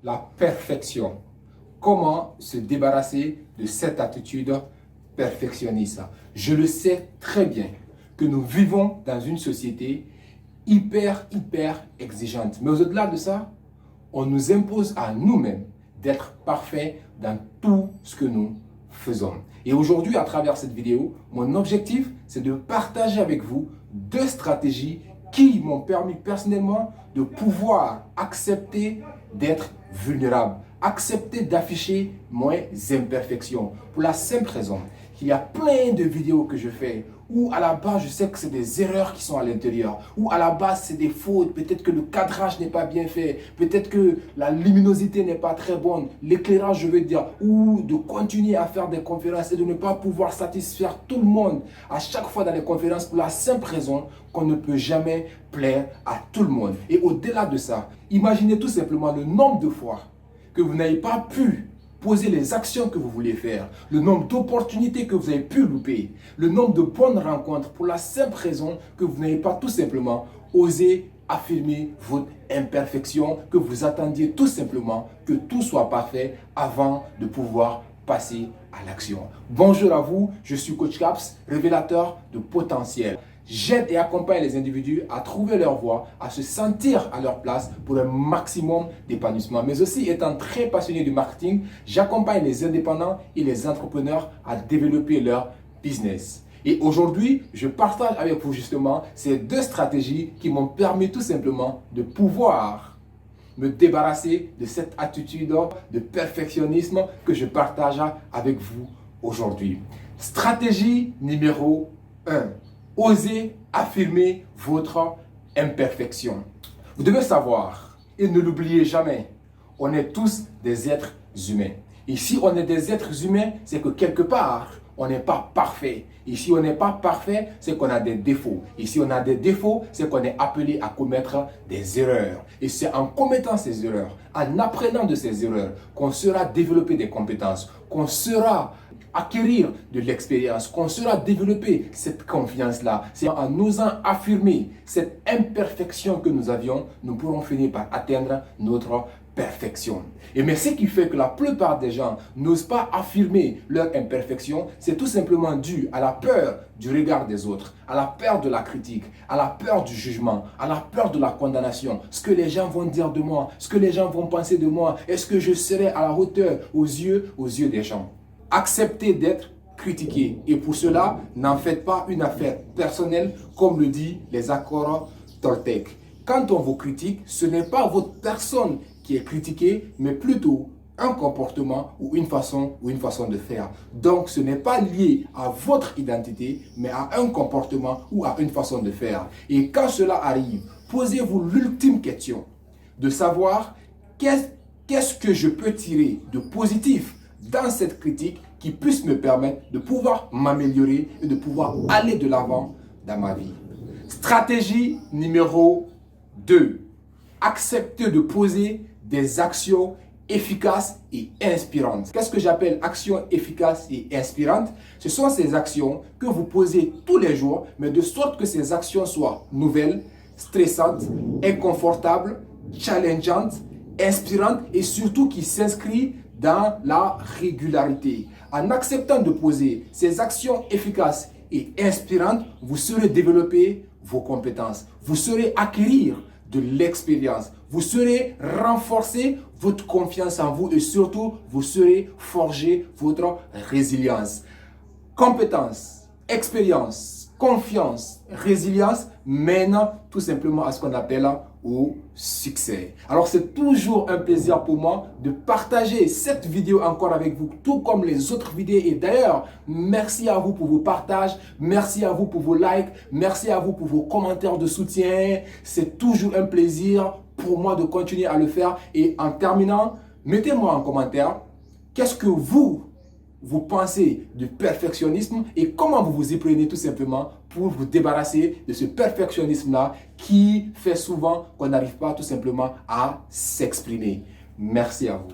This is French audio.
la perfection. Comment se débarrasser de cette attitude perfectionniste? Je le sais très bien que nous vivons dans une société hyper exigeante. Mais au-delà de ça, on nous impose à nous-mêmes d'être parfaits dans tout ce que nous faisons. Et aujourd'hui, à travers cette vidéo, mon objectif, c'est de partager avec vous 2 stratégies qui m'ont permis personnellement de pouvoir accepter d'être vulnérable, accepter d'afficher mes imperfections. Pour la simple raison qu'il y a plein de vidéos que je fais où à la base je sais que c'est des erreurs qui sont à l'intérieur, où à la base c'est des fautes, peut-être que le cadrage n'est pas bien fait, peut-être que la luminosité n'est pas très bonne, l'éclairage je veux dire, ou de continuer à faire des conférences et de ne pas pouvoir satisfaire tout le monde à chaque fois dans les conférences pour la simple raison qu'on ne peut jamais plaire à tout le monde. Et au-delà de ça, imaginez tout simplement le nombre de fois que vous n'avez pas pu poser les actions que vous voulez faire, le nombre d'opportunités que vous avez pu louper, le nombre de bonnes rencontres pour la simple raison que vous n'avez pas tout simplement osé affirmer votre imperfection, que vous attendiez tout simplement que tout soit parfait avant de pouvoir passer à l'action. Bonjour à vous, je suis Coach Caps, révélateur de potentiel. J'aide et accompagne les individus à trouver leur voie, à se sentir à leur place pour un maximum d'épanouissement. Mais aussi, étant très passionné du marketing, j'accompagne les indépendants et les entrepreneurs à développer leur business. Et aujourd'hui, je partage avec vous justement ces 2 stratégies qui m'ont permis tout simplement de pouvoir me débarrasser de cette attitude de perfectionnisme que je partage avec vous aujourd'hui. Stratégie numéro 1. Osez affirmer votre imperfection. Vous devez savoir, et ne l'oubliez jamais, on est tous des êtres humains. Et si on est des êtres humains, c'est que quelque part, on n'est pas parfait. Et si on n'est pas parfait, c'est qu'on a des défauts. Et si on a des défauts, c'est qu'on est appelé à commettre des erreurs. Et c'est en commettant ces erreurs, en apprenant de ces erreurs, qu'on saura développer des compétences, qu'on saura acquérir de l'expérience, qu'on saura développer cette confiance-là. C'est en osant affirmer cette imperfection que nous avions, nous pourrons finir par atteindre notre perfection. Et mais ce qui fait que la plupart des gens n'osent pas affirmer leur imperfection, c'est tout simplement dû à la peur du regard des autres, à la peur de la critique, à la peur du jugement, à la peur de la condamnation. Ce que les gens vont dire de moi, ce que les gens vont penser de moi, est-ce que je serai à la hauteur aux yeux des gens? Acceptez d'être critiqué. Et pour cela, n'en faites pas une affaire personnelle, comme le dit les accords Toltec. Quand on vous critique, ce n'est pas votre personne qui est critiquée, mais plutôt un comportement ou une façon de faire. Donc, ce n'est pas lié à votre identité, mais à un comportement ou à une façon de faire. Et quand cela arrive, posez-vous l'ultime question de savoir qu'est-ce que je peux tirer de positif dans cette critique qui puisse me permettre de pouvoir m'améliorer et de pouvoir aller de l'avant dans ma vie. Stratégie numéro 2. Accepter de poser des actions efficaces et inspirantes. Qu'est-ce que j'appelle actions efficaces et inspirantes? Ce sont ces actions que vous posez tous les jours, mais de sorte que ces actions soient nouvelles, stressantes, inconfortables, challengeantes, inspirantes et surtout qui s'inscrivent dans la régularité. En acceptant de poser ces actions efficaces et inspirantes, vous saurez développer vos compétences, vous saurez acquérir de l'expérience, vous saurez renforcer votre confiance en vous et surtout, vous saurez forger votre résilience. Compétences, expérience, confiance, résilience mènent tout simplement à ce qu'on appelle au succès. Alors c'est toujours un plaisir pour moi de partager cette vidéo encore avec vous, tout comme les autres vidéos. Et d'ailleurs, merci à vous pour vos partages, merci à vous pour vos likes, merci à vous pour vos commentaires de soutien. C'est toujours un plaisir pour moi de continuer à le faire. Et en terminant, mettez-moi en commentaire qu'est-ce que vous pensez du perfectionnisme et comment vous vous y prenez tout simplement pour vous débarrasser de ce perfectionnisme-là qui fait souvent qu'on n'arrive pas tout simplement à s'exprimer. Merci à vous.